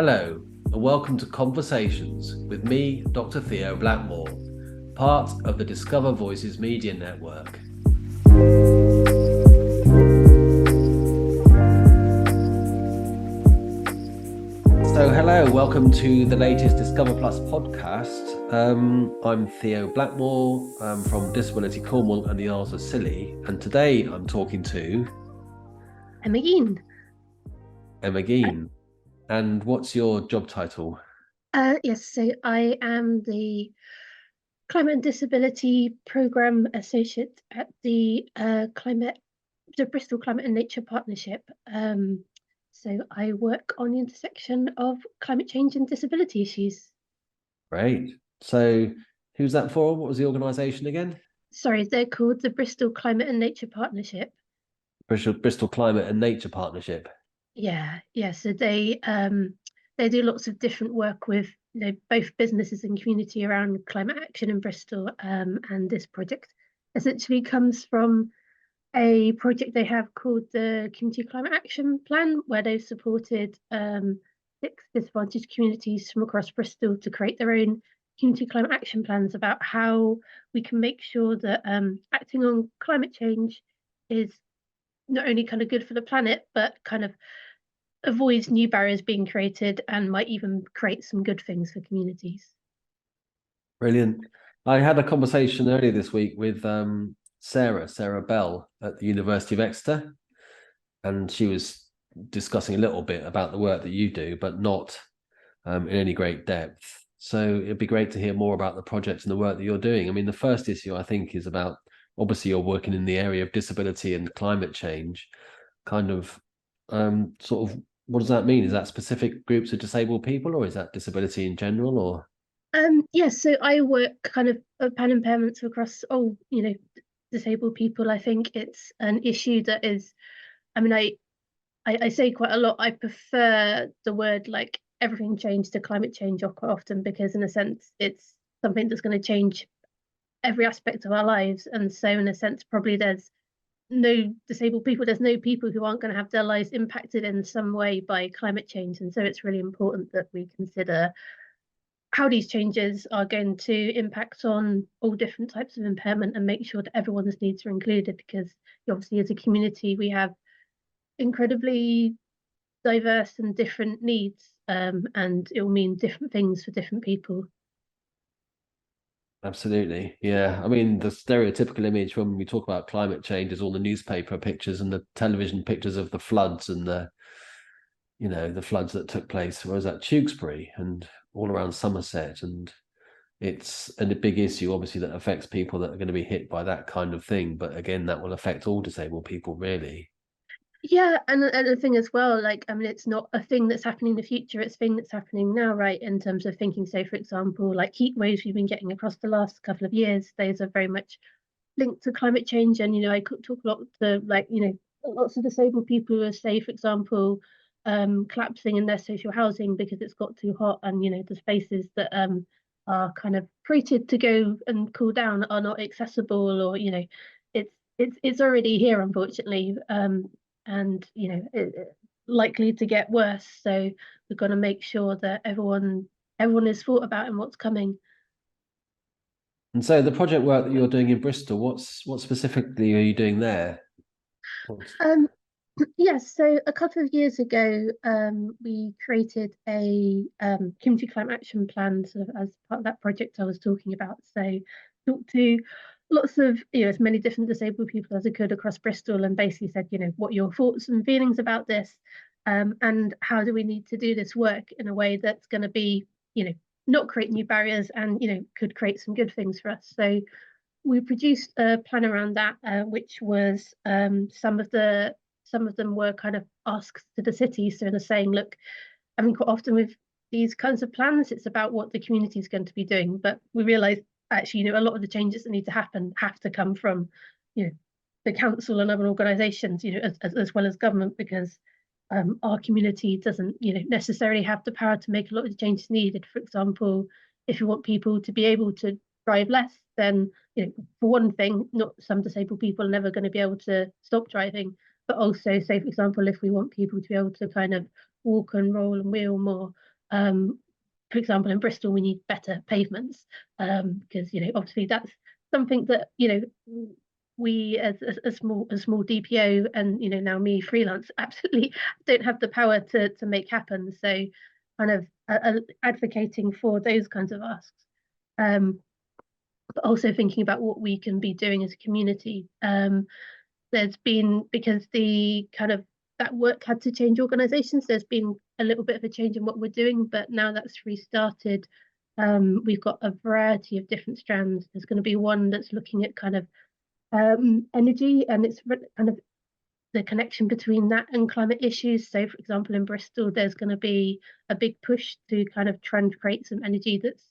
Hello, and welcome to Conversations with me, Dr. Theo Blackmore, part of the Discover Voices Media Network. So hello, welcome to the latest Discover Plus podcast. I'm Theo Blackmore. I'm from Disability Cornwall and the Isles of Scilly, and today I'm talking to Emma Geen. Emma Geen. And what's your job title? Yes, so I am the Climate and Disability Programme Associate at the Bristol Climate and Nature Partnership. So I work on the intersection of climate change and disability issues. Great. So who's that for? What was the organisation again? Sorry, they're called the Bristol Climate and Nature Partnership. Bristol Climate and Nature Partnership. Yeah. So they do lots of different work with both businesses and community around climate action in Bristol. And this project essentially comes from a project they have called the Community Climate Action Plan, where they've supported 6 disadvantaged communities from across Bristol to create their own community climate action plans about how we can make sure that acting on climate change is not only kind of good for the planet, but kind of avoids new barriers being created and might even create some good things for communities. Brilliant. I had a conversation earlier this week with Sarah Bell at the University of Exeter, and she was discussing a little bit about the work that you do, but not in any great depth. So it'd be great to hear more about the project and the work that you're doing. I mean, the first issue I think is about, obviously you're working in the area of disability and climate change. Kind of sort of what does that mean? Is that specific groups of disabled people, or is that disability in general, or? Yes, so I work kind of pan impairments across disabled people. I think it's an issue that is, I mean, I say quite a lot, I prefer the word like everything change to climate change quite often, because in a sense it's something that's going to change every aspect of our lives. And so in a sense, probably there's no disabled people, there's no people who aren't going to have their lives impacted in some way by climate change. And so it's really important that we consider how these changes are going to impact on all different types of impairment and make sure that everyone's needs are included, because obviously as a community we have incredibly diverse and different needs, and it will mean different things for different people. Absolutely. Yeah. I mean, the stereotypical image when we talk about climate change is all the newspaper pictures and the television pictures of the floods and the floods that took place. Where was that? Tewkesbury and all around Somerset. And it's a big issue, obviously, that affects people that are going to be hit by that kind of thing. But again, that will affect all disabled people, really. Yeah, and the thing as well, like, I mean, it's not a thing that's happening in the future, it's a thing that's happening now, right? In terms of thinking, say, for example, like heat waves we've been getting across the last couple of years, those are very much linked to climate change. And, I could talk a lot to, like, lots of disabled people who are, say, for example, collapsing in their social housing because it's got too hot, and, the spaces that are kind of created to go and cool down are not accessible, or, it's already here, unfortunately. And likely to get worse. So we've got to make sure that everyone is thought about in what's coming. And so the project work that you're doing in Bristol, what specifically are you doing there? Um, yes, so a couple of years ago, we created a community climate action plan, sort of as part of that project I was talking about. So talked to lots of, as many different disabled people as I could across Bristol, and basically said, what are your thoughts and feelings about this? And how do we need to do this work in a way that's going to be, not create new barriers, and, could create some good things for us. So we produced a plan around that, which was some of them were kind of asks to the city. So they're saying, look, I mean, quite often with these kinds of plans, it's about what the community is going to be doing. But we realised actually, a lot of the changes that need to happen have to come from, the council and other organisations, as well as government, because our community doesn't, necessarily have the power to make a lot of the changes needed. For example, if you want people to be able to drive less, then, for one thing, not some disabled people are never going to be able to stop driving. But also, say, for example, if we want people to be able to kind of walk and roll and wheel more, For example, in Bristol, we need better pavements, because obviously that's something that we as a small DPO, and now me freelance, absolutely don't have the power to make happen. So kind of advocating for those kinds of asks, but also thinking about what we can be doing as a community. There's been, because the kind of that work had to change organizations, there's been a little bit of a change in what we're doing, but now that's restarted. We've got a variety of different strands. There's going to be one that's looking at kind of energy, and it's kind of the connection between that and climate issues. So for example, in Bristol, there's going to be a big push to kind of try and create some energy that's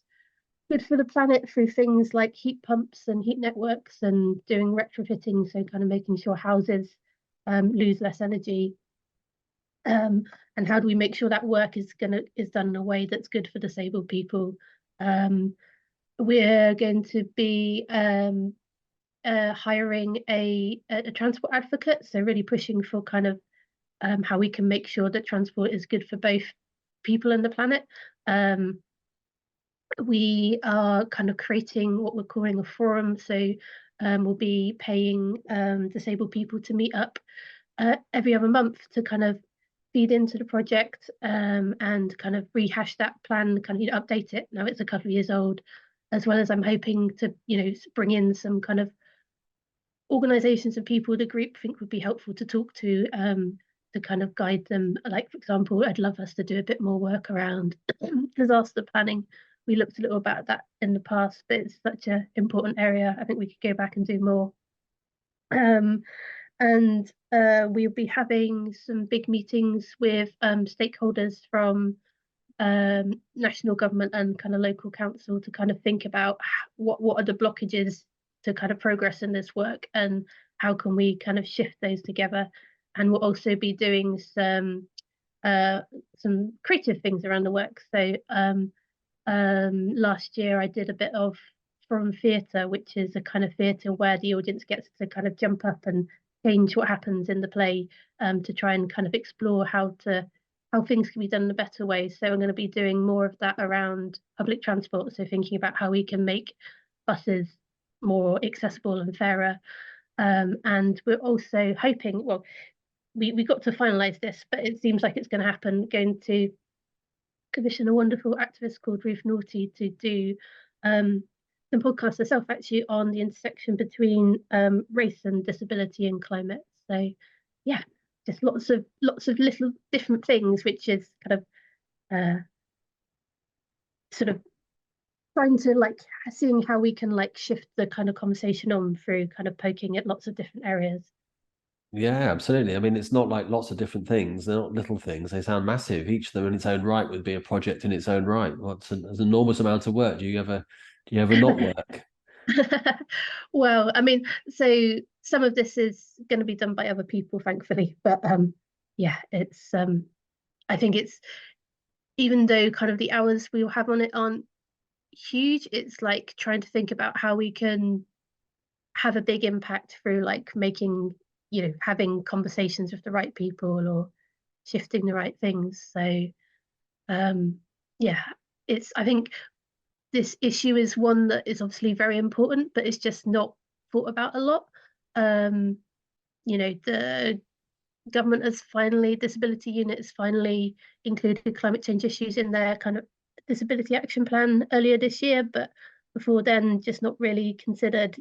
good for the planet through things like heat pumps and heat networks, and doing retrofitting, so kind of making sure houses lose less energy. And how do we make sure that work is done in a way that's good for disabled people? We're going to be hiring a transport advocate, so really pushing for kind of how we can make sure that transport is good for both people and the planet. We are kind of creating what we're calling a forum, so we'll be paying disabled people to meet up every other month to kind of feed into the project, and kind of rehash that plan, kind of update it. Now it's a couple of years old, as well as I'm hoping to bring in some kind of organizations and people the group think would be helpful to talk to kind of guide them. Like, for example, I'd love us to do a bit more work around disaster planning. We looked a little about that in the past, but it's such an important area. I think we could go back and do more. And we'll be having some big meetings with stakeholders from national government and kind of local council to kind of think about what are the blockages to kind of progress in this work, and how can we kind of shift those together. And we'll also be doing some creative things around the work. So last year I did a bit of forum theatre, which is a kind of theatre where the audience gets to kind of jump up and change what happens in the play, to try and kind of explore how things can be done in a better way. So I'm going to be doing more of that around public transport, so thinking about how we can make buses more accessible and fairer. And we're also hoping, well, we got to finalize this, but it seems like it's going to happen, going to commission a wonderful activist called Ruth Naughty to do some podcasts herself, actually, on the intersection between race and disability and climate. So yeah, just lots of little different things, which is kind of sort of trying to seeing how we can shift the kind of conversation on through kind of poking at lots of different areas. Yeah, absolutely. I mean, it's not like lots of different things. They're not little things. They sound massive. Each of them in its own right would be a project in its own right. What's an enormous amount of work. Do you ever not work? Well, I mean, so some of this is going to be done by other people, thankfully. But yeah, it's I think it's, even though kind of the hours we'll have on it aren't huge, it's like trying to think about how we can have a big impact through making, having conversations with the right people or shifting the right things. So yeah, I think this issue is one that is obviously very important, but it's just not thought about a lot. The government has finally, disability unit has finally included climate change issues in their kind of disability action plan earlier this year, but before then just not really considered.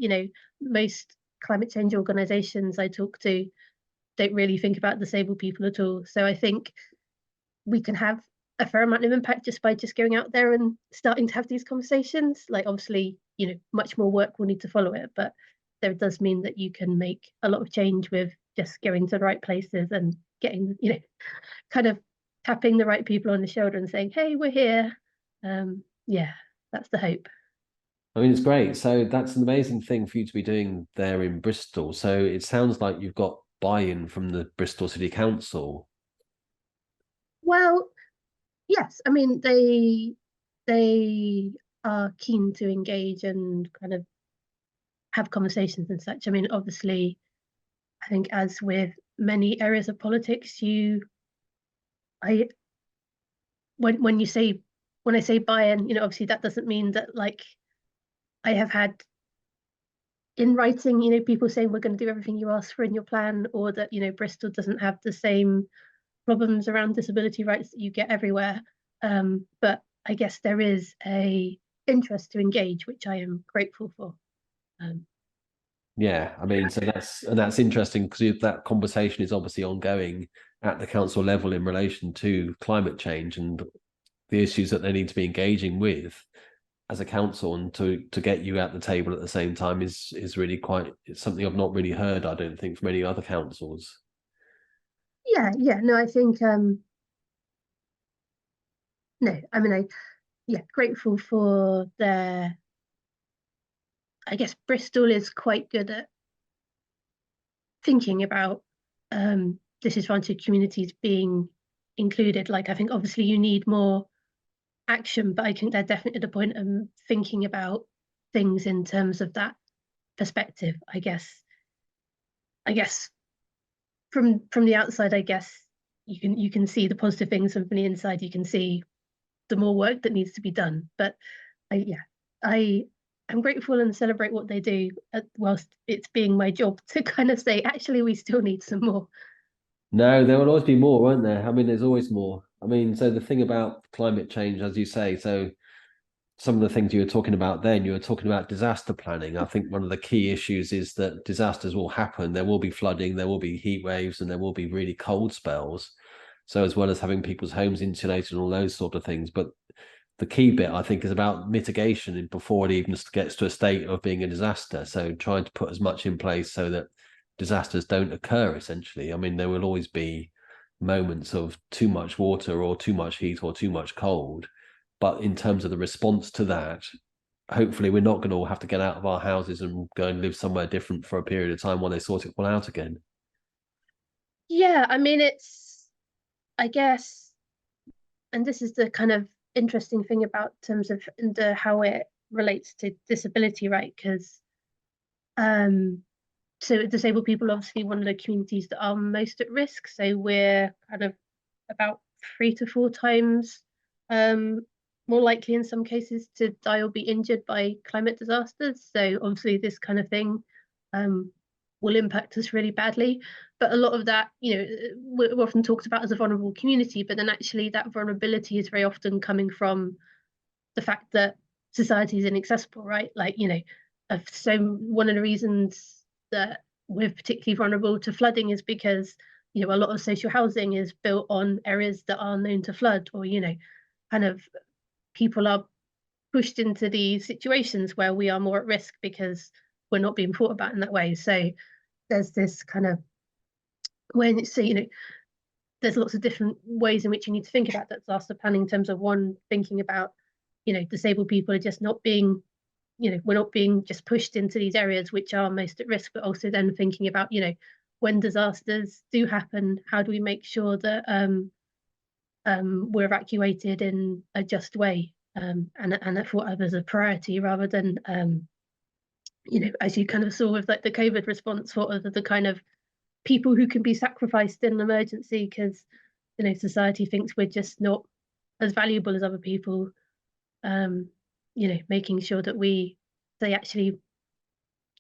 Most climate change organizations I talk to don't really think about disabled people at all. So I think we can have a fair amount of impact just by going out there and starting to have these conversations. Obviously, much more work will need to follow it, but there does mean that you can make a lot of change with just going to the right places and getting, kind of tapping the right people on the shoulder and saying, hey, we're here. Yeah, that's the hope. I mean, it's great. So that's an amazing thing for you to be doing there in Bristol. So it sounds like you've got buy-in from the Bristol City Council. Well, yes, I mean, they are keen to engage and kind of have conversations and such. I mean, obviously, I think as with many areas of politics, I when I say buy-in, obviously that doesn't mean that like I have had in writing, people saying we're going to do everything you asked for in your plan, or that, Bristol doesn't have the same problems around disability rights that you get everywhere. But I guess there is a interest to engage, which I am grateful for. Yeah, I mean, so that's interesting because that conversation is obviously ongoing at the council level in relation to climate change and the issues that they need to be engaging with as a council, and to get you at the table at the same time is really it's something I've not really heard, I don't think, from any other councils. Yeah, no, I think no, I mean, grateful for their. I guess Bristol is quite good at thinking about disadvantaged communities being included. Like, I think obviously you need more action, but I think they're definitely at the point of thinking about things in terms of that perspective. I guess from the outside, I guess you can see the positive things, and from the inside you can see the more work that needs to be done. But I am grateful and celebrate what they do, whilst it's being my job to kind of say, actually, we still need some more. No, there will always be more, won't there? I mean, there's always more. I mean, so the thing about climate change, as you say, so some of the things you were talking about then, you were talking about disaster planning. I think one of the key issues is that disasters will happen. There will be flooding, there will be heat waves, and there will be really cold spells. So as well as having people's homes insulated and all those sort of things. But the key bit, I think, is about mitigation before it even gets to a state of being a disaster. So trying to put as much in place so that disasters don't occur, essentially. I mean, there will always be moments of too much water or too much heat or too much cold. But in terms of the response to that, hopefully we're not going to all have to get out of our houses and go and live somewhere different for a period of time while they sort it all out again. Yeah, I mean, I guess, and this is the kind of interesting thing about terms of how it relates to disability, right? Because so disabled people are obviously one of the communities that are most at risk. So we're kind of about 3 to 4 times more likely in some cases to die or be injured by climate disasters. So obviously this kind of thing will impact us really badly. But a lot of that, we're often talked about as a vulnerable community, but then actually that vulnerability is very often coming from the fact that society is inaccessible, right? Like, so one of the reasons that we're particularly vulnerable to flooding is because, a lot of social housing is built on areas that are known to flood, or, kind of people are pushed into these situations where we are more at risk because we're not being thought about in that way. So there's this kind of when so there's lots of different ways in which you need to think about that disaster planning in terms of one, thinking about disabled people are just not being we're not being just pushed into these areas which are most at risk, but also then thinking about when disasters do happen, how do we make sure that we're evacuated in a just way, and thought of as a priority rather than as you kind of saw with like the COVID response, what are the kind of people who can be sacrificed in an emergency because society thinks we're just not as valuable as other people. Making sure that they actually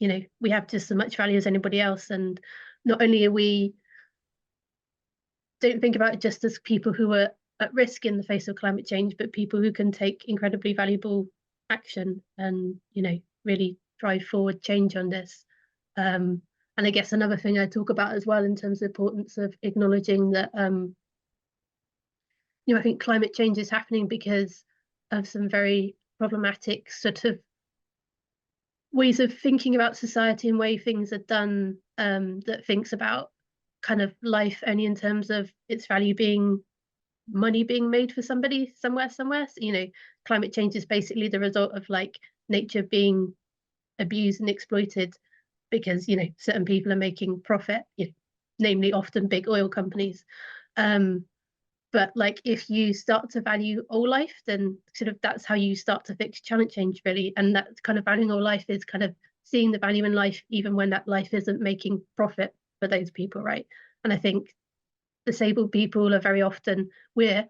we have just as much value as anybody else, and not only are we don't think about it just as people who are at risk in the face of climate change, but people who can take incredibly valuable action and really drive forward change on this. And I guess another thing I talk about as well in terms of the importance of acknowledging that I think climate change is happening because of some very problematic sort of ways of thinking about society and way things are done, that thinks about kind of life only in terms of its value being money being made for somebody somewhere. So, climate change is basically the result of like nature being abused and exploited because certain people are making profit, namely often big oil companies. But like if you start to value all life, then sort of that's how you start to fix climate change, really. And that kind of valuing all life is kind of seeing the value in life even when that life isn't making profit for those people, right? And I think disabled people are very often we're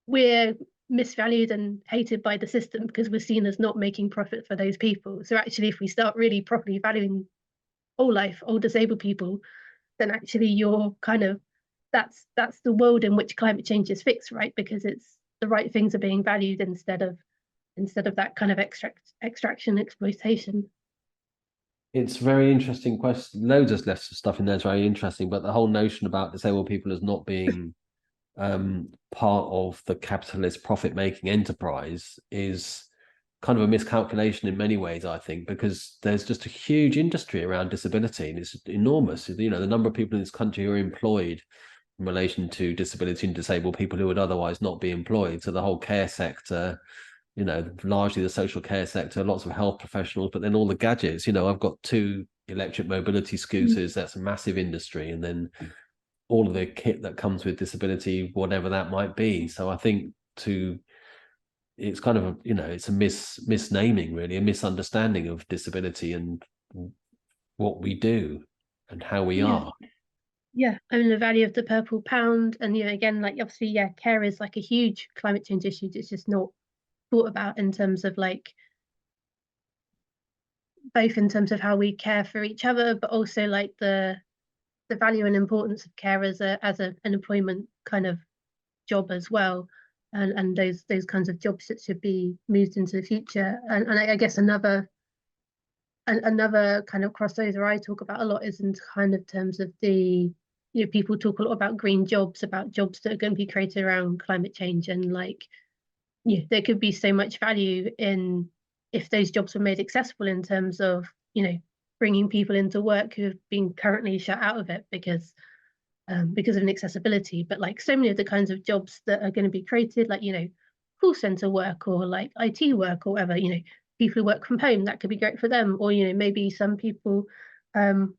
we're misvalued and hated by the system because we're seen as not making profit for those people. So actually, if we start really properly valuing all life, all disabled people, then actually you're kind of that's the world in which climate change is fixed, right? Because it's the right things are being valued instead of that kind of extraction exploitation. It's very interesting question. Loads of less stuff in there is very interesting, but the whole notion about disabled people as not being part of the capitalist profit-making enterprise is kind of a miscalculation in many ways, I think, because there's just a huge industry around disability, and it's enormous. You know, the number of people in this country who are employed in relation to disability and disabled people who would otherwise not be employed. So the whole care sector, you know, largely the social care sector, lots of health professionals, but then all the gadgets. You know, I've got 2 electric mobility scooters. That's a massive industry. And then all of the kit that comes with disability, whatever that might be. So I think it's kind of it's a misnaming, really, a misunderstanding of disability and what we do and how we are. Yeah, I mean the value of the purple pound, and again, like obviously, care is like a huge climate change issue. It's just not thought about in terms of like both in terms of how we care for each other, but also like the value and importance of care as an employment kind of job as well, and those kinds of jobs that should be moved into the future. And I guess another kind of crossover I talk about a lot is in kind of terms of the people talk a lot about green jobs, about jobs that are going to be created around climate change, and like there could be so much value in if those jobs were made accessible in terms of bringing people into work who have been currently shut out of it because of inaccessibility. But like so many of the kinds of jobs that are going to be created, like call center work or like IT work or whatever, people who work from home, that could be great for them. Or maybe some people, some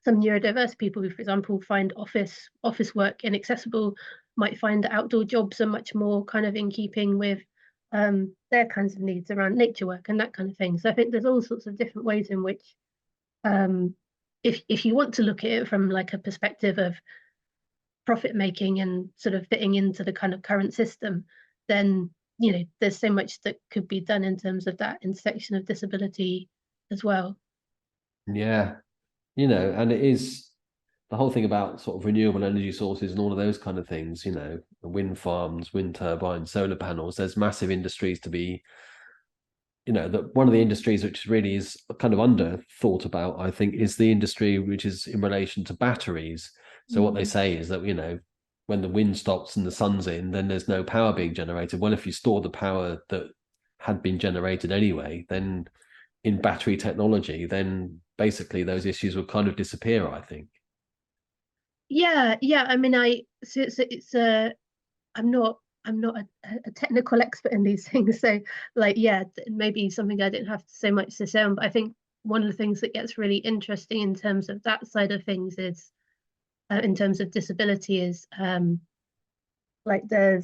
neurodiverse people who, for example, find office work inaccessible, might find that outdoor jobs are much more kind of in keeping with their kinds of needs around nature work and that kind of thing. So I think there's all sorts of different ways in which if you want to look at it from like a perspective of profit making and sort of fitting into the kind of current system, then there's so much that could be done in terms of that intersection of disability as well. Yeah, and it is the whole thing about sort of renewable energy sources and all of those kind of things, wind farms, wind turbines, solar panels. There's massive industries to be, that one of the industries which really is kind of under thought about, I think, is the industry which is in relation to batteries. So what they say is that, when the wind stops and the sun's in, then there's no power being generated. Well, if you store the power that had been generated anyway, then in battery technology, then basically those issues would kind of disappear, I think. Yeah, I mean, it's I'm not a technical expert in these things, so like maybe something I didn't have so much to say on, but I think one of the things that gets really interesting in terms of that side of things is in terms of disability is like I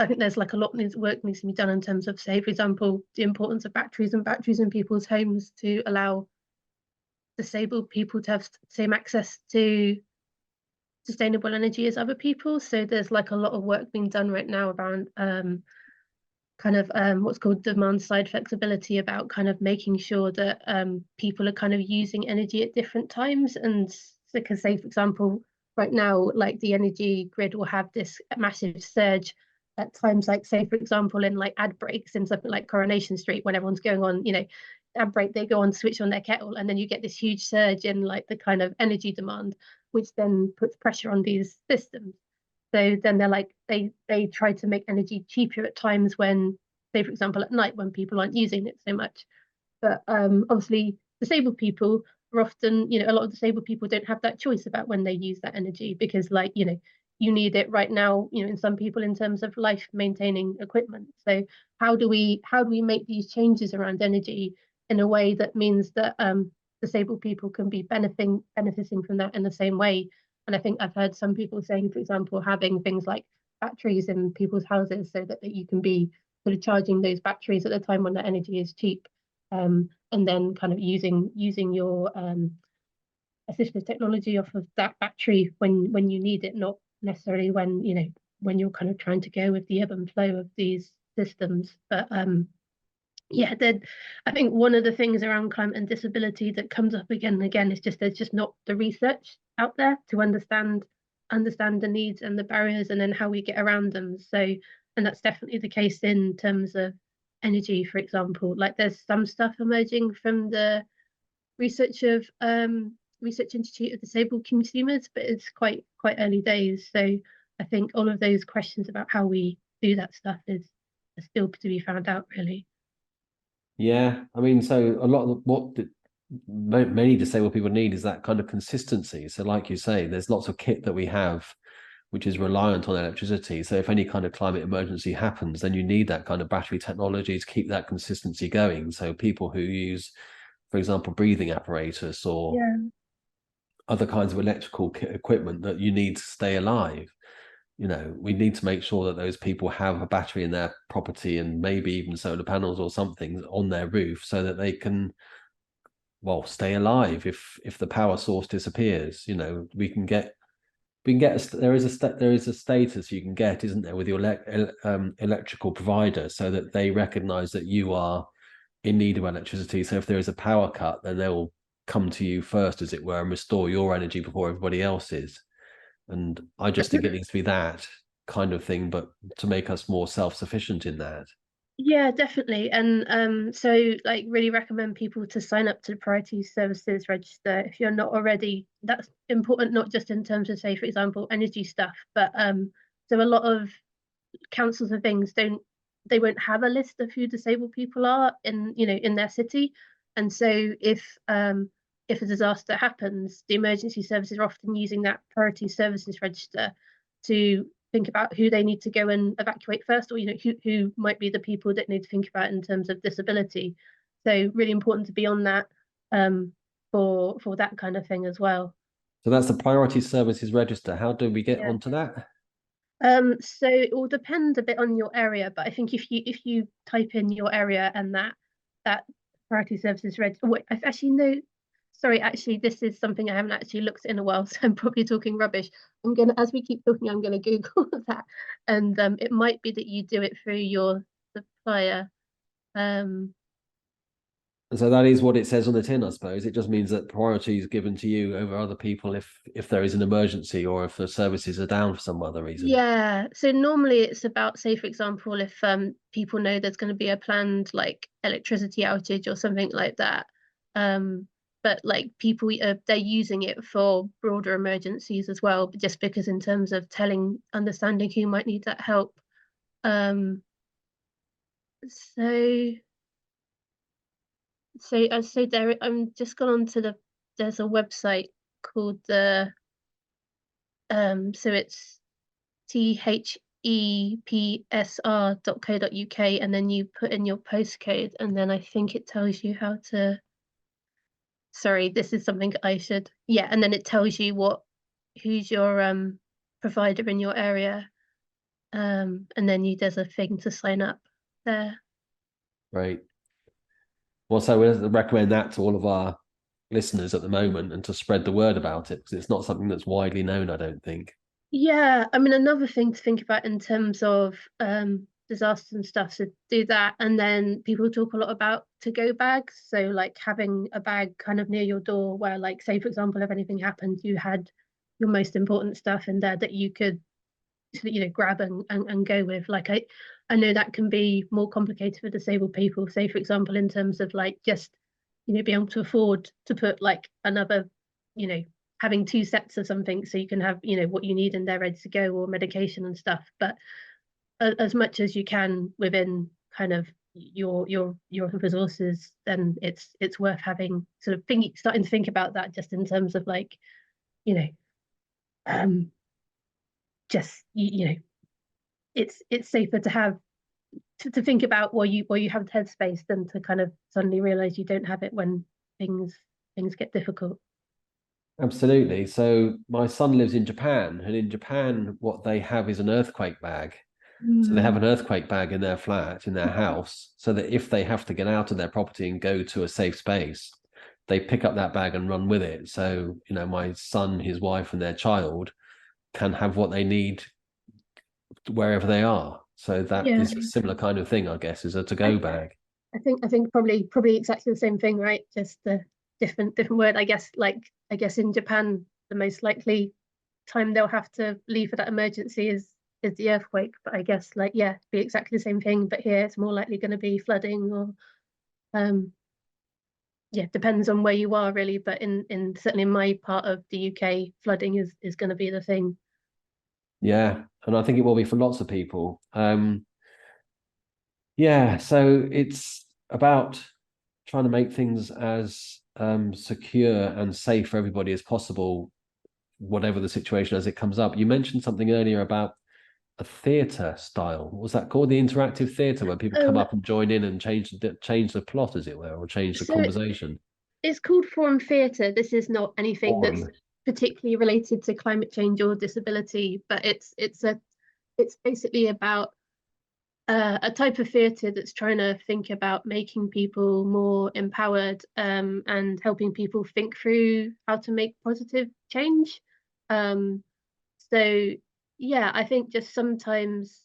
think there's like a lot of work needs to be done in terms of, say, for example, the importance of batteries in people's homes to allow disabled people to have the same access to sustainable energy as other people. So there's like a lot of work being done right now around kind of what's called demand side flexibility, about kind of making sure that people are kind of using energy at different times. And so, because say, for example, right now, like the energy grid will have this massive surge at times, like say, for example, in like ad breaks in something like Coronation Street, when everyone's going on, ad break, they go on, switch on their kettle, and then you get this huge surge in like the kind of energy demand, which then puts pressure on these systems. So then they're like they try to make energy cheaper at times when, say, for example, at night when people aren't using it so much. But obviously, disabled people are often, a lot of disabled people don't have that choice about when they use that energy because, like, you need it right now. In some people in terms of life maintaining equipment. So how do we make these changes around energy in a way that means that disabled people can be benefiting from that in the same way? And I think I've heard some people saying, for example, having things like batteries in people's houses so that you can be sort of charging those batteries at the time when the energy is cheap, and then kind of using your assistive technology off of that battery when you need it, not necessarily when when you're kind of trying to go with the ebb and flow of these systems. But yeah, I think one of the things around climate and disability that comes up again and again is just there's just not the research out there to understand the needs and the barriers and then how we get around them. So, and that's definitely the case in terms of energy, for example. Like there's some stuff emerging from the research of Research Institute of Disabled Consumers, but it's quite early days. So I think all of those questions about how we do that stuff are still to be found out, really. Yeah, I mean, so a lot of many disabled people need is that kind of consistency. So, like you say, there's lots of kit that we have which is reliant on electricity. So, if any kind of climate emergency happens, then you need that kind of battery technology to keep that consistency going. So, people who use, for example, breathing apparatus or other kinds of electrical equipment that you need to stay alive, we need to make sure that those people have a battery in their property and maybe even solar panels or something on their roof so that they can, well, stay alive if the power source disappears. There is a status you can get, isn't there, with your electrical provider, so that they recognize that you are in need of electricity. So if there is a power cut, then they will come to you first, as it were, and restore your energy before everybody else's. And I just think it needs to be that kind of thing, but to make us more self-sufficient in that. Yeah, definitely. And so like really recommend people to sign up to the Priority Services Register if you're not already. That's important, not just in terms of, say, for example, energy stuff, but so a lot of councils and things they won't have a list of who disabled people are in their city. And so if a disaster happens, the emergency services are often using that Priority Services Register to think about who they need to go and evacuate first, or who might be the people that need to think about in terms of disability. So really important to be on that for that kind of thing as well. So that's the Priority Services Register. How do we get Yeah. onto that? So it will depend a bit on your area, but I think if you type in your area and that Priority Services Register, wait, I've actually no, sorry, actually this is something I haven't actually looked at in a while, so I'm probably talking rubbish. As we keep talking, I'm gonna Google that, and it might be that you do it through your supplier. So that is what it says on the tin, I suppose. It just means that priority is given to you over other people if there is an emergency or if the services are down for some other reason. Yeah, so normally it's about, say, for example, if people know there's going to be a planned like electricity outage or something like that. But like people they're using it for broader emergencies as well, but just because in terms of understanding who might need that help. Um, so so there, I'm just gone on to there's a website called so it's thepsr.co.uk, and then you put in your postcode, and then I think it tells you how to. Sorry, this is something I should. Yeah, and then it tells you who's your provider in your area, and then there's a thing to sign up there. Right. Well, so we recommend that to all of our listeners at the moment and to spread the word about it because it's not something that's widely known, I don't think. Yeah, I mean, another thing to think about in terms of disasters and stuff, so do that. And then people talk a lot about to-go bags. So like having a bag kind of near your door where, like, say, for example, if anything happened, you had your most important stuff in there that you could grab and go with. Like I know that can be more complicated for disabled people, say, for example, in terms of like just being able to afford to put like another, having two sets of something so you can have what you need in there ready to go, or medication and stuff. But as much as you can within kind of your resources, then it's worth having sort of starting to think about that, just in terms of like you know um just it's safer to have to think about while you have the headspace than to kind of suddenly realize you don't have it when things get difficult. Absolutely. So my son lives in Japan, and in Japan, what they have is an earthquake bag. So they have an earthquake bag in their flat, in their house, so that if they have to get out of their property and go to a safe space, they pick up that bag and run with it. So, my son, his wife, and their child can have what they need wherever they are. So that is a similar kind of thing, I guess, is a to-go bag. I think probably exactly the same thing, right? Just a different word. I guess in Japan, the most likely time they'll have to leave for that emergency is the earthquake. But I guess be exactly the same thing. But here it's more likely going to be flooding or depends on where you are really. But in certainly in my part of the UK, flooding is going to be the thing. Yeah, and I think it will be for lots of people. Yeah, so it's about trying to make things as secure and safe for everybody as possible, whatever the situation as it comes up. You mentioned something earlier about a theatre style. What was that called? The interactive theatre, where people come up and join in and change the plot, as it were, or change the conversation. It's called forum theatre. This is not anything that's particularly related to climate change or disability, but it's basically about a type of theatre that's trying to think about making people more empowered and helping people think through how to make positive change. So yeah, I think just sometimes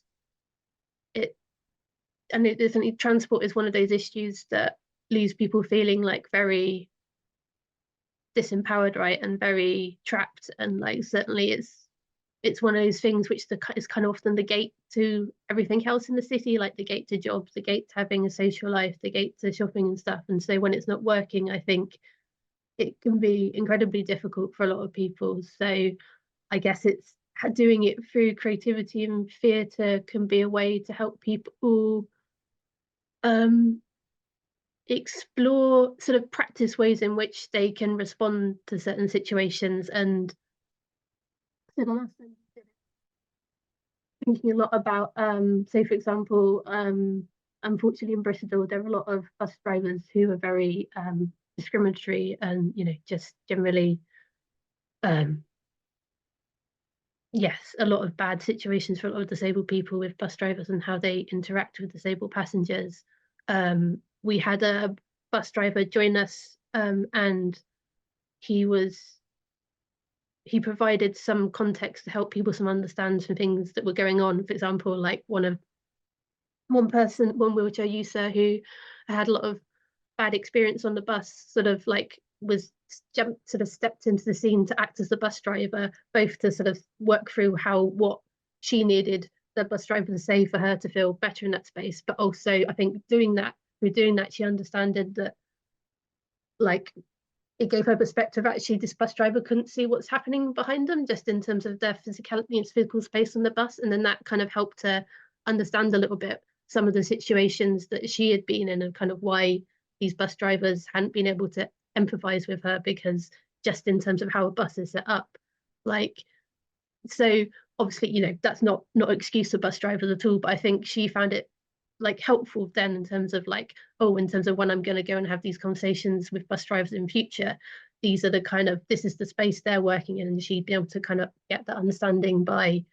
transport is one of those issues that leaves people feeling like very disempowered, right, and very trapped, and like certainly it's one of those things which is kind of often the gate to everything else in the city, like the gate to jobs, the gate to having a social life, the gate to shopping and stuff. And so when it's not working, I think it can be incredibly difficult for a lot of people. So I guess it's doing it through creativity and theatre can be a way to help people explore, sort of practice ways in which they can respond to certain situations. And so the last time thinking a lot about say for example unfortunately in Bristol there are a lot of bus drivers who are very discriminatory and just generally yes, a lot of bad situations for a lot of disabled people with bus drivers and how they interact with disabled passengers. We had a bus driver join us and he provided some context to help people understand some things that were going on. For example, like one wheelchair user who had a lot of bad experience on the bus, sort of stepped into the scene to act as the bus driver, both to sort of work through what she needed the bus driver to say for her to feel better in that space. But also, I think through doing that, she understood that like it gave her perspective. Actually, this bus driver couldn't see what's happening behind them, just in terms of their physical space on the bus, and then that kind of helped her understand a little bit some of the situations that she had been in and kind of why these bus drivers hadn't been able to empathize with her, because just in terms of how a bus is set up, like, so obviously that's not an excuse for bus drivers at all, but I think she found it like helpful then in terms of like, oh, in terms of when I'm going to go and have these conversations with bus drivers in future, these are the kind of, this is the space they're working in, and she'd be able to kind of get that understanding by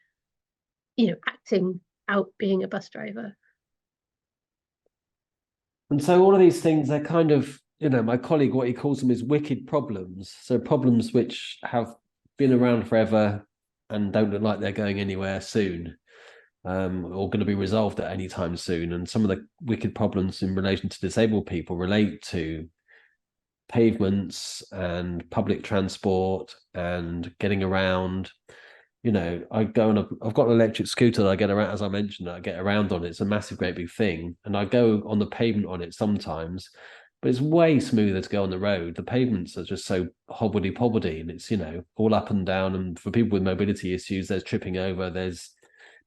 acting out being a bus driver. And so all of these things, they're kind of, my colleague, what he calls them is wicked problems. So problems which have been around forever and don't look like they're going anywhere soon, or going to be resolved at any time soon. And some of the wicked problems in relation to disabled people relate to pavements and public transport and getting around. I've got an electric scooter that I get around, as I mentioned, I get around on it. It's a massive, great big thing. And I go on the pavement on it sometimes, but it's way smoother to go on the road. The pavements are just so hobbledy-pobledy, and it's, all up and down. And for people with mobility issues, there's tripping over, there's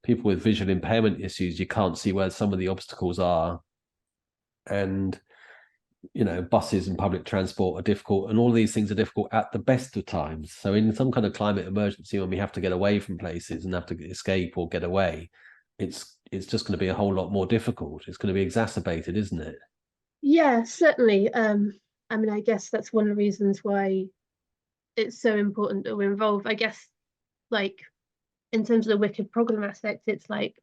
people with visual impairment issues, you can't see where some of the obstacles are. And buses and public transport are difficult, and all of these things are difficult at the best of times. So in some kind of climate emergency, when we have to get away from places and have to escape or get away, it's just going to be a whole lot more difficult. It's going to be exacerbated, isn't it? Yeah, certainly. I mean, I guess that's one of the reasons why it's so important that we're involved. I guess, like, in terms of the wicked problem aspect, it's like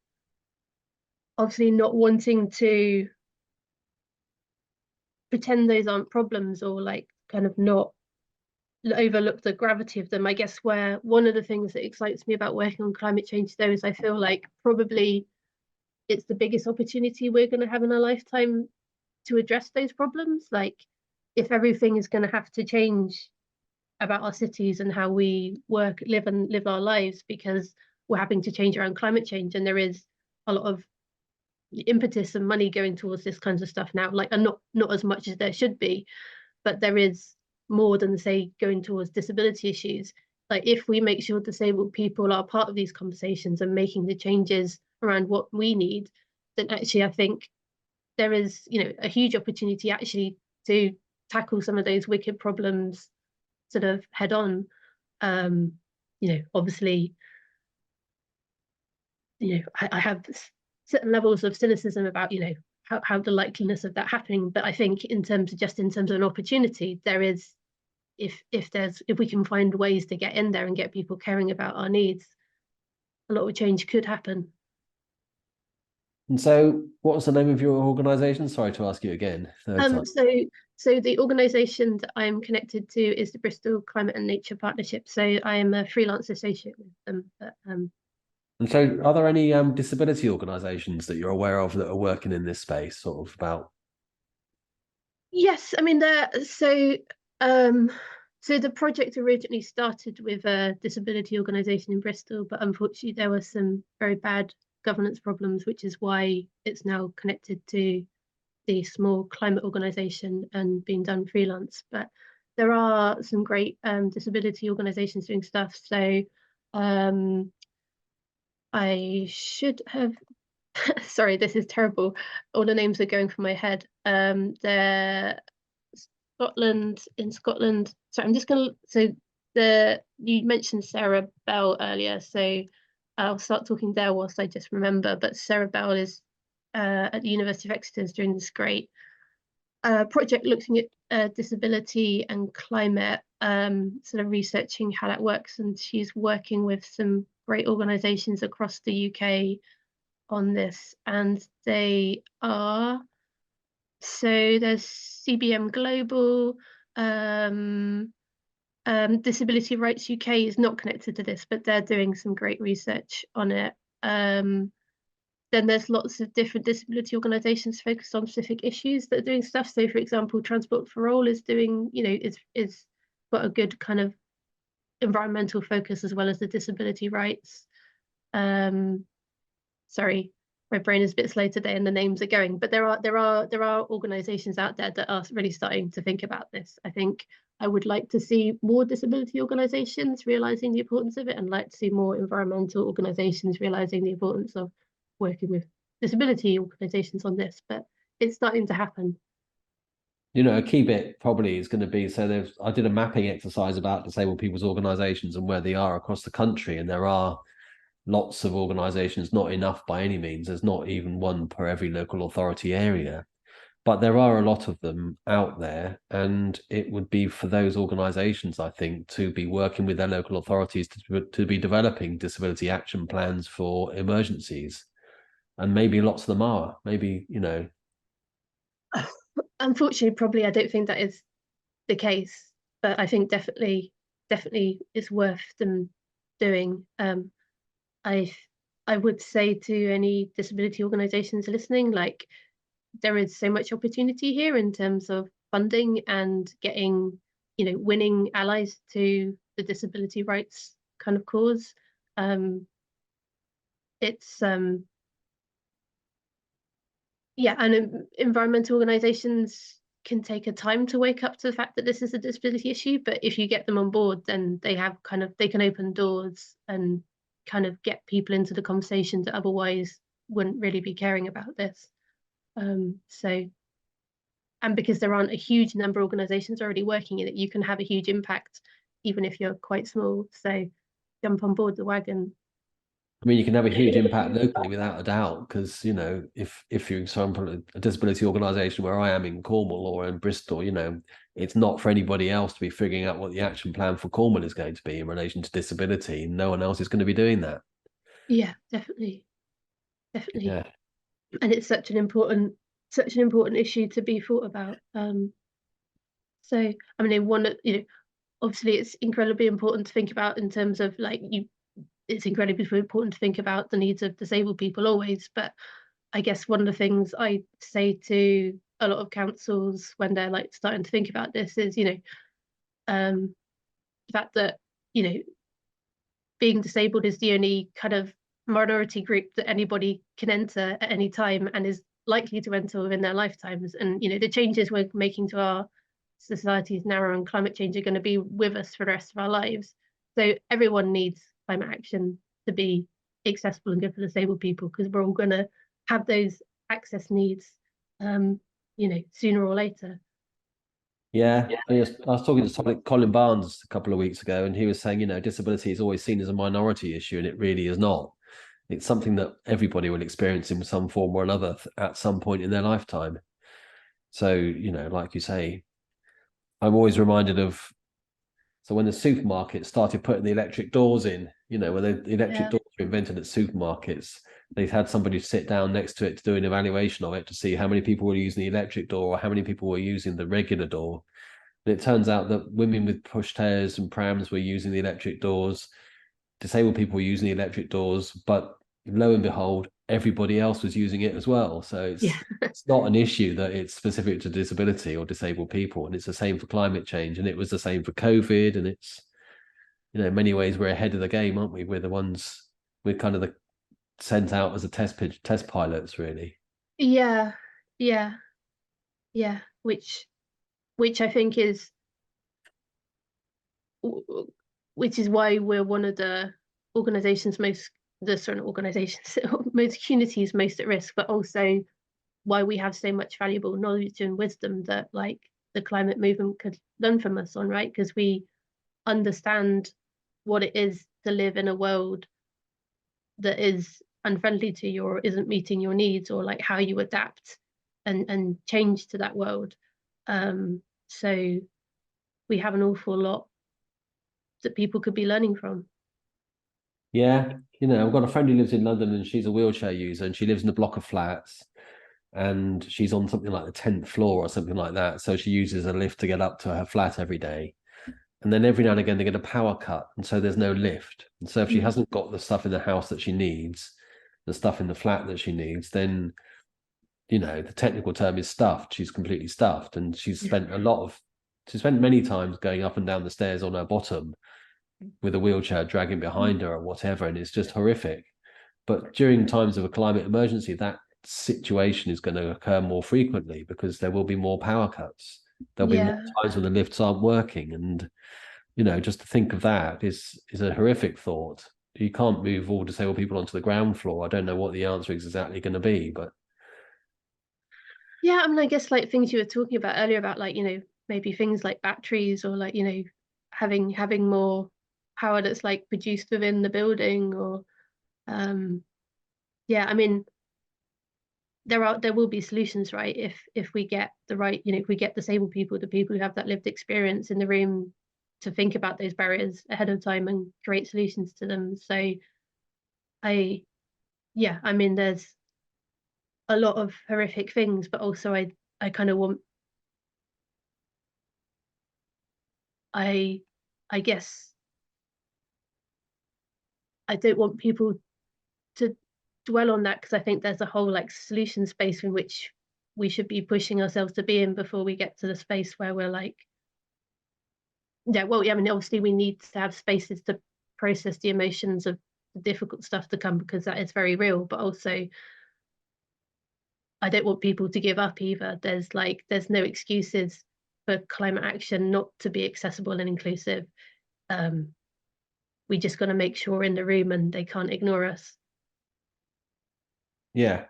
obviously not wanting to pretend those aren't problems, or like kind of not overlook the gravity of them. I guess where one of the things that excites me about working on climate change, though, is I feel like probably it's the biggest opportunity we're going to have in our lifetime to address those problems. Like, if everything is going to have to change about our cities and how we work, live our lives, because we're having to change around climate change, and there is a lot of impetus and money going towards this kinds of stuff now, like, and not as much as there should be, but there is more than, say, going towards disability issues. Like, if we make sure disabled people are part of these conversations and making the changes around what we need, then actually I think there is, a huge opportunity actually to tackle some of those wicked problems sort of head on. Obviously, I have certain levels of cynicism about, how the likeliness of that happening. But I think in terms of an opportunity, there is, if we can find ways to get in there and get people caring about our needs, a lot of change could happen. And so, what was the name of your organisation? Sorry to ask you again. So the organisation that I'm connected to is the Bristol Climate and Nature Partnership. So I am a freelance associate with them. But, and so, are there any disability organisations that you're aware of that are working in this space, sort of about? Yes, I mean, so the project originally started with a disability organisation in Bristol, but unfortunately there were some very bad governance problems, which is why it's now connected to the small climate organisation and being done freelance. But there are some great disability organisations doing stuff. So I should have, sorry, this is terrible. All the names are going from my head. They're in Scotland. So I'm just gonna, you mentioned Sarah Bell earlier, so I'll start talking there whilst I just remember. But Sarah Bell is at the University of Exeter is doing this great project looking at disability and climate, sort of researching how that works, and she's working with some great organisations across the UK on this, and they are, so there's CBM Global, Disability Rights UK is not connected to this, but they're doing some great research on it. Then there's lots of different disability organisations focused on specific issues that are doing stuff. So, for example, Transport for All is doing, is got a good kind of environmental focus as well as the disability rights. Sorry, my brain is a bit slow today and the names are going, but there are organisations out there that are really starting to think about this. I think I would like to see more disability organisations realising the importance of it, and like to see more environmental organisations realising the importance of working with disability organisations on this, but it's starting to happen. A key bit probably is going to be, so I did a mapping exercise about disabled people's organisations and where they are across the country, and there are lots of organisations, not enough by any means. There's not even one per every local authority area, but there are a lot of them out there, and it would be for those organisations, I think, to be working with their local authorities to be developing disability action plans for emergencies. And maybe lots of them are. Maybe, Unfortunately, probably I don't think that is the case, but I think definitely it's worth them doing. I would say to any disability organisations listening, like, there is so much opportunity here in terms of funding and getting, winning allies to the disability rights kind of cause. It's yeah, and environmental organisations can take a time to wake up to the fact that this is a disability issue, but if you get them on board, then they can open doors and kind of get people into the conversation that otherwise wouldn't really be caring about this. So, and because there aren't a huge number of organisations already working in it, you can have a huge impact even if you're quite small. So jump on board the wagon. I mean, you can have a huge impact locally without a doubt, because, if you're, for example, a disability organisation where I am in Cornwall or in Bristol, it's not for anybody else to be figuring out what the action plan for Cornwall is going to be in relation to disability. No one else is going to be doing that. Yeah, definitely. Yeah. And it's such an important issue to be thought about. So I mean, obviously it's incredibly important to think about in terms of like it's incredibly important to think about the needs of disabled people always. But I guess one of the things I say to a lot of councils when they're like starting to think about this is, the fact that, being disabled is the only kind of minority group that anybody can enter at any time and is likely to enter within their lifetimes. And, the changes we're making to our societies now around climate change are going to be with us for the rest of our lives. So everyone needs climate action to be accessible and good for disabled people, because we're all going to have those access needs, sooner or later. Yeah, I was talking to Colin Barnes a couple of weeks ago, and he was saying, disability is always seen as a minority issue, and it really is not. It's something that everybody will experience in some form or another at some point in their lifetime. So, like you say, I'm always reminded of, so when the supermarket started putting the electric doors in, when the electric doors were invented at supermarkets, they had somebody sit down next to it to do an evaluation of it to see how many people were using the electric door or how many people were using the regular door. And it turns out that women with pushchairs and prams were using the electric doors, disabled people were using the electric doors, but lo and behold, everybody else was using it as well. So it's not an issue that it's specific to disability or disabled people. And it's the same for climate change. And it was the same for COVID. And it's, in many ways, we're ahead of the game, aren't we? We're the ones, we're kind of sent out as a test pilots, really. Yeah, yeah, yeah. Which I think is why we're one of the organizations most communities most at risk, but also why we have so much valuable knowledge and wisdom that like the climate movement could learn from us on, right? Because we understand what it is to live in a world that is unfriendly to you or isn't meeting your needs, or like how you adapt and change to that world. So we have an awful lot that people could be learning from. Yeah, I've got a friend who lives in London, and she's a wheelchair user, and she lives in a block of flats, and she's on something like the 10th floor or something like that. So she uses a lift to get up to her flat every day. And then every now and again they get a power cut, and so there's no lift. And so if she hasn't got the stuff in the house that she needs, the stuff in the flat that she needs, then the technical term is stuffed. She's completely stuffed, and she spent many times going up and down the stairs on her bottom with a wheelchair dragging behind her or whatever, and it's just horrific. But during times of a climate emergency, that situation is going to occur more frequently because there will be more power cuts. There'll be more times when the lifts aren't working, and just to think of that is a horrific thought. You can't move all disabled people onto the ground floor. I don't know what the answer is exactly going to be, but yeah, I mean, I guess like things you were talking about earlier about like, maybe things like batteries, or like, having more power that's like produced within the building, or yeah, I mean, there will be solutions, right? If we get the right, if we get disabled people, the people who have that lived experience in the room to think about those barriers ahead of time and create solutions to them. So I mean, there's a lot of horrific things, but also I kind of want, I guess I don't want people to dwell on that, because I think there's a whole like solution space in which we should be pushing ourselves to be in before we get to the space where we're like, I mean, obviously we need to have spaces to process the emotions of the difficult stuff to come, because that is very real, but also I don't want people to give up either. There's no excuses for climate action not to be accessible and inclusive. We just got to make sure we're in the room and they can't ignore us. yeah,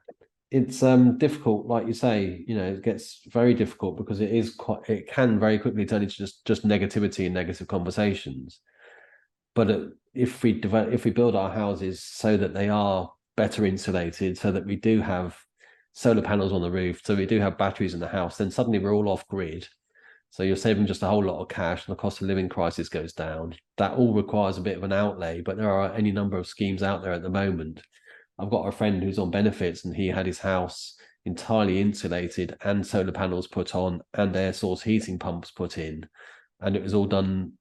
it's difficult, like you say. It gets very difficult because it can very quickly turn into just negativity and negative conversations. But if we build our houses so that they are better insulated, so that we do have solar panels on the roof, so we do have batteries in the house, then suddenly we're all off grid. So you're saving just a whole lot of cash, and the cost of living crisis goes down. That all requires a bit of an outlay, but there are any number of schemes out there at the moment. I've got a friend who's on benefits, and he had his house entirely insulated and solar panels put on and air source heating pumps put in, and it was all done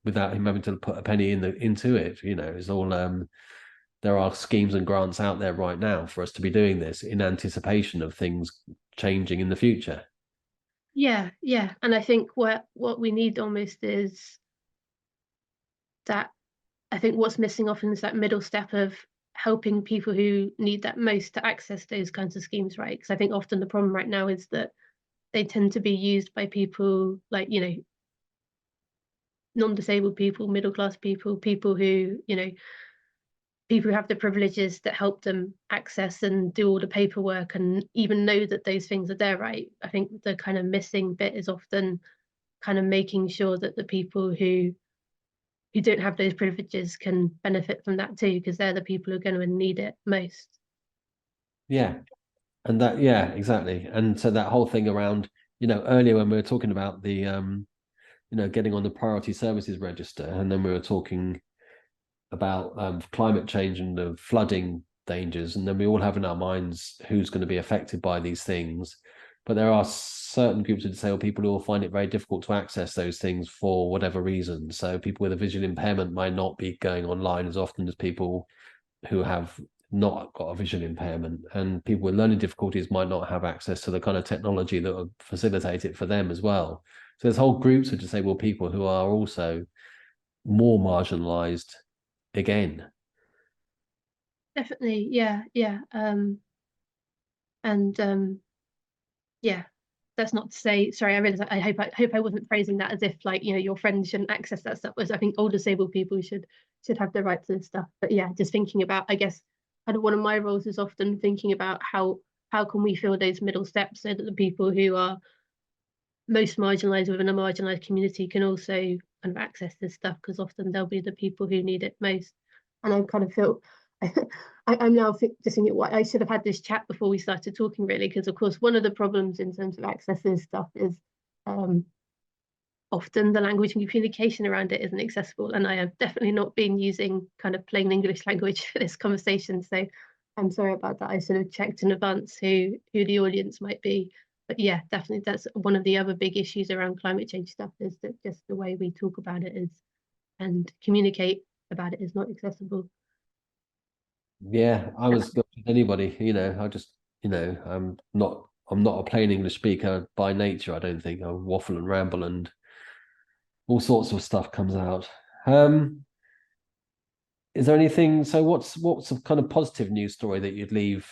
without him having to put a penny into it. It's all there are schemes and grants out there right now for us to be doing this in anticipation of things changing in the future. Yeah, and I think what we need almost is that. I think what's missing often is that middle step of helping people who need that most to access those kinds of schemes, right? Because I think often the problem right now is that they tend to be used by people like, non-disabled people, middle class people, people who, people who have the privileges that help them access and do all the paperwork and even know that those things are there, right? I think the kind of missing bit is often kind of making sure that the people who don't have those privileges can benefit from that too, because they're the people who are going to need it most. Yeah. And yeah, exactly. And so that whole thing around, earlier when we were talking about the getting on the priority services register, and then we were talking about climate change and the flooding dangers, and then we all have in our minds who's going to be affected by these things. But there are certain groups of disabled people who will find it very difficult to access those things for whatever reason. So people with a visual impairment might not be going online as often as people who have not got a visual impairment, and people with learning difficulties might not have access to the kind of technology that will facilitate it for them as well. So there's whole groups of disabled people who are also more marginalized again. Definitely, yeah. And yeah, that's not to say, sorry, I realize I hope I wasn't phrasing that as if like, your friends shouldn't access that stuff. I think all disabled people should have the right to this stuff. But yeah, just thinking about, I guess kind of one of my roles is often thinking about how can we fill those middle steps so that the people who are most marginalized within a marginalized community can also kind of access this stuff, because often they'll be the people who need it most. And I kind of feel I'm now just thinking what I should have had this chat before we started talking, really, because of course one of the problems in terms of access to this stuff is often the language and communication around it isn't accessible, and I have definitely not been using kind of plain English language for this conversation, so I'm sorry about that. I should have checked in advance who the audience might be. But yeah, definitely that's one of the other big issues around climate change stuff, is that just the way we talk about it is and communicate about it is not accessible. Yeah, I was good with anybody, I just, I'm not a plain English speaker by nature, I don't think. I waffle and ramble and all sorts of stuff comes out. Is there anything, so what's a kind of positive news story that you'd leave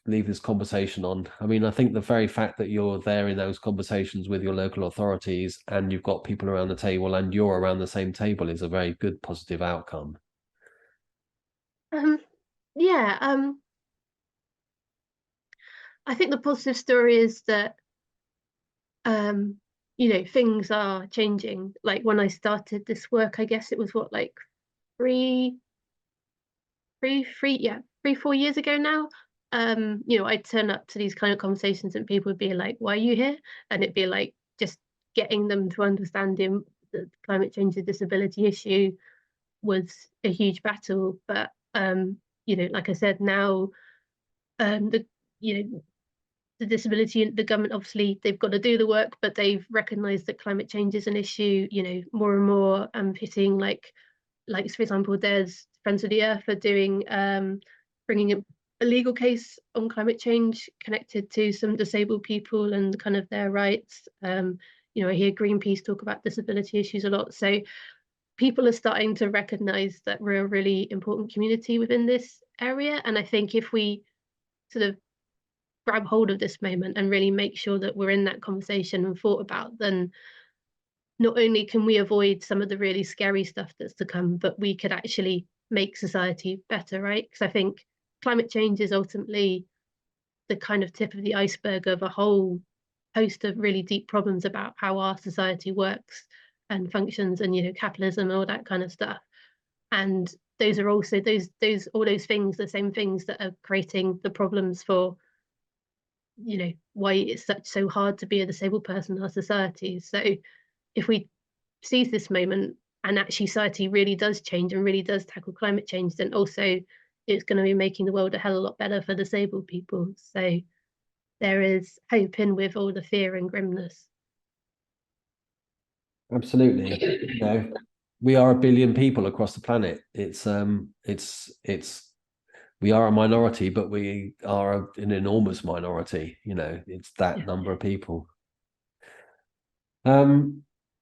this conversation on? I mean, I think the very fact that you're there in those conversations with your local authorities and you've got people around the table and you're around the same table is a very good positive outcome. Yeah, I think the positive story is that things are changing. Like when I started this work, I guess it was what, like three, 4 years ago now. I'd turn up to these kind of conversations and people would be like, "Why are you here?" And it'd be like just getting them to understand the climate change and disability issue was a huge battle. But like I said, now the the disability, the government, obviously they've got to do the work, but they've recognized that climate change is an issue, more and more hitting like for example, there's Friends of the Earth are doing bringing a legal case on climate change connected to some disabled people and kind of their rights. I hear Greenpeace talk about disability issues a lot. So people are starting to recognize that we're a really important community within this area. And I think if we sort of grab hold of this moment and really make sure that we're in that conversation and thought about, then not only can we avoid some of the really scary stuff that's to come, but we could actually make society better, right? Because I think climate change is ultimately the kind of tip of the iceberg of a whole host of really deep problems about how our society works and functions, and capitalism and all that kind of stuff. And those are also those all those things, the same things that are creating the problems for why it's so hard to be a disabled person in our society. So if we seize this moment and actually society really does change and really does tackle climate change, then also it's going to be making the world a hell of a lot better for disabled people. So there is hope in with all the fear and grimness. Absolutely. we are 1 billion people across the planet. We are a minority, but we are an enormous minority. It's that number of people.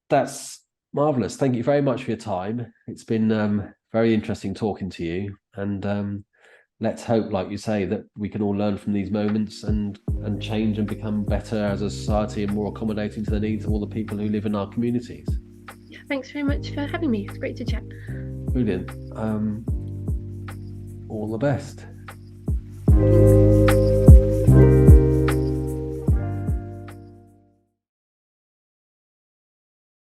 That's marvelous. Thank you very much for your time. It's been very interesting talking to you, and let's hope, like you say, that we can all learn from these moments and change and become better as a society and more accommodating to the needs of all the people who live in our communities. Yeah, thanks very much for having me. It's great to chat. Brilliant. All the best.